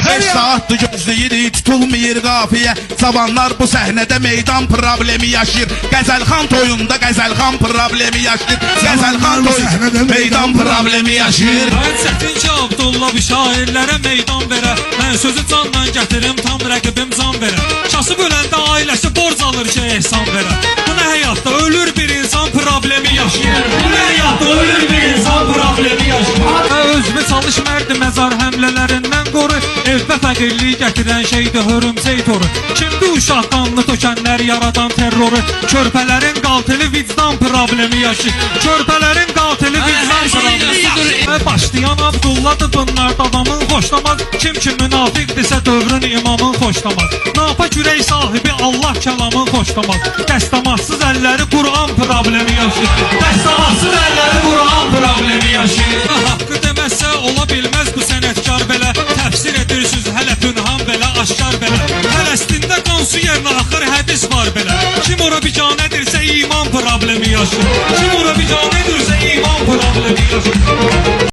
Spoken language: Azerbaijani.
5 saatdır gözləyirik, tutulmayır qafiyə. Cavanlar bu səhnədə meydan problemi yaşayır. Qəzəlxan toyunda qəzəlxan problemi yaşayır. Qəzəlxan toyunda meydan problemi yaşayır. Mən çətin ki Abdullah bu şairlərə meydan verə. Mən sözü canla gətirim, tam rəqibim can verə. Kası böləndə ailəsi borc alır ki ehsan verə. Bu nə həyatda ölür bir insan problemi yaşayır. Bu nə həyatda ölür bir insan problemi yaşayır. Özümü çalış mərdi məzar həmlələrindən qoru. Evdə fəqirliyi gətirən şeydir hörümçək toru. Kimdir uşaq qanlı tökənlər yaradan terroru. Körpələrin qatili vicdan problemi yaşayır. Körpələrin qatili vicdan problemi yaşayır. Başlayan Abdullah'dır bunlar adamın xoşlamaz. Kim ki münafiqdirsə dövrün imamın xoşlamaz. Napak ürək sahibi Allah kəlamın xoşlamaz. Dəstəmazsız əlləri Kur'an problemi yaşayır. Dəstəmazsız əlləri Kur'an problemi yaşayır. Haqqı deməzsə ola bilməz bu sənətkar belə. Təfsir edirsiniz hələ pünhan belə, aşkar belə. Fələstində qansu yerinə axır hədis var belə. Kim ora bicanədirsə iman problemi yaşayır. Kim ora bicanədirsə iman problemi yaşayır.